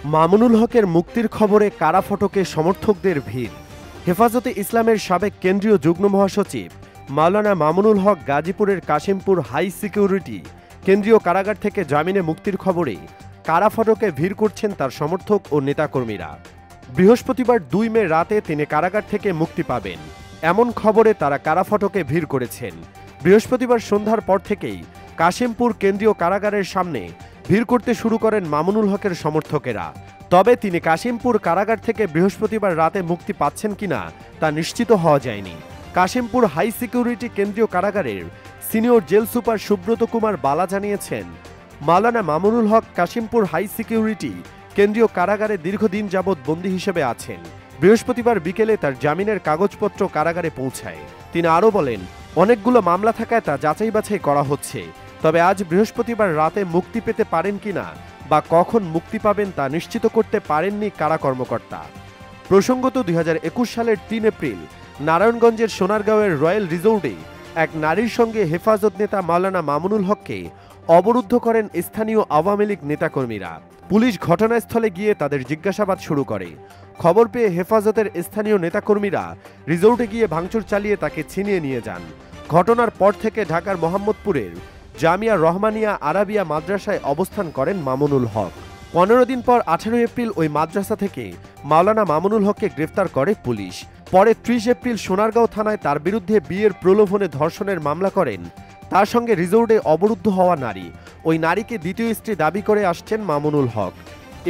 মামুনুল হকের মুক্তির খবরে কারা ফটকে সমর্থকদের ভিড়। হেফাজতে ইসলামের সাবেক কেন্দ্রীয় যুগ্ম মহাসচিব মাওলানা মামুনুল হক গাজীপুরের কাশিমপুর হাই সিকিউরিটি কেন্দ্রীয় কারাগার থেকে জামিনে মুক্তির খবরে কারা ফটকে ভিড় করছেন তার সমর্থক ও নেতাকর্মীরা। বৃহস্পতিবার ২ মে রাতে তিনি কারাগার থেকে মুক্তি পাবেন এমন খবরে তারা কারা ফটকে ভিড় করেছেন। বৃহস্পতিবার সন্ধ্যার পর থেকেই কাশিমপুর কেন্দ্রীয় কারাগারের সামনে ভিড় করতে শুরু করেন মামুনুল হকের সমর্থকেরা। তবে তিনি কাশিমপুর কারাগার থেকে বৃহস্পতিবার রাতে মুক্তি পাচ্ছেন কিনা তা নিশ্চিত হওয়া যায়নি। কাশিমপুর হাই সিকিউরিটি কেন্দ্রীয় কারাগারের senior jail super Subrata Kumar Bala জানিয়েছেন, মাওলানা মামুনুল হক কাশিমপুর হাই সিকিউরিটি কেন্দ্রীয় কারাগারে দীর্ঘদিন যাবৎ বন্দী হিসেবে আছেন। বৃহস্পতিবার বিকেলে তার জামিনের কাগজপত্র কারাগারে পৌঁছায়। তিনি আরও বলেন, অনেকগুলো মামলা থাকায় তা যাচাই বাছাই করা হচ্ছে, তবে আজ বৃহস্পতিবার রাতে মুক্তি পেতে পারেন কিনা বা কখন মুক্তি পাবেন তা নিশ্চিত করতে পারেননি কারা কর্মকর্তা। প্রসঙ্গত ২০২১ সালের ৩ এপ্রিল নারায়ণগঞ্জের সোনারগাঁওয়ের রয়্যাল রিজোর্টে এক নারীর সঙ্গে হেফাজত নেতা মাওলানা মামুনুল হককে অবরুদ্ধ করেন স্থানীয় আওয়ামী লীগ নেতাকর্মীরা। পুলিশ ঘটনাস্থলে গিয়ে তাদের জিজ্ঞাসাবাদ শুরু করে। খবর পেয়ে হেফাজতের স্থানীয় নেতাকর্মীরা রিজোর্টে গিয়ে ভাঙচুর চালিয়ে তাকে ছিনিয়ে নিয়ে যান। ঘটনার পর থেকে ঢাকার মোহাম্মদপুরের জামিয়া রহমানিয়া আরাবিয়া মাদ্রাসায় অবস্থান করেন মামুনুল হক। ১৫ দিন পর ১৮ এপ্রিল ওই মাদ্রাসা থেকে মাওলানা মামুনুল হককে গ্রেফতার করে পুলিশ। পরে ৩০ এপ্রিল সোনারগাঁও থানায় তার বিরুদ্ধে বিয়ের প্রলোভনে ধর্ষণের মামলা করেন তার সঙ্গে রিজোর্টে অবরুদ্ধ হওয়া নারী। ওই নারীকে দ্বিতীয় স্ত্রী দাবি করে আসছেন মামুনুল হক।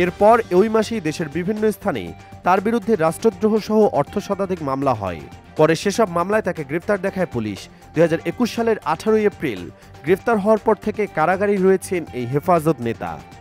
এরপর ওই মাসেই দেশের বিভিন্ন স্থানে তার বিরুদ্ধে রাষ্ট্রদ্রোহ সহ অর্থ শতাধিক মামলা হয়। পরে সেসব মামলায় তাকে গ্রেফতার দেখায় পুলিশ। ২০২১ সালের ১৮ এপ্রিল গ্রেফতার হওয়ার পর থেকে কারাগারেই রয়েছেন এই হেফাজত নেতা।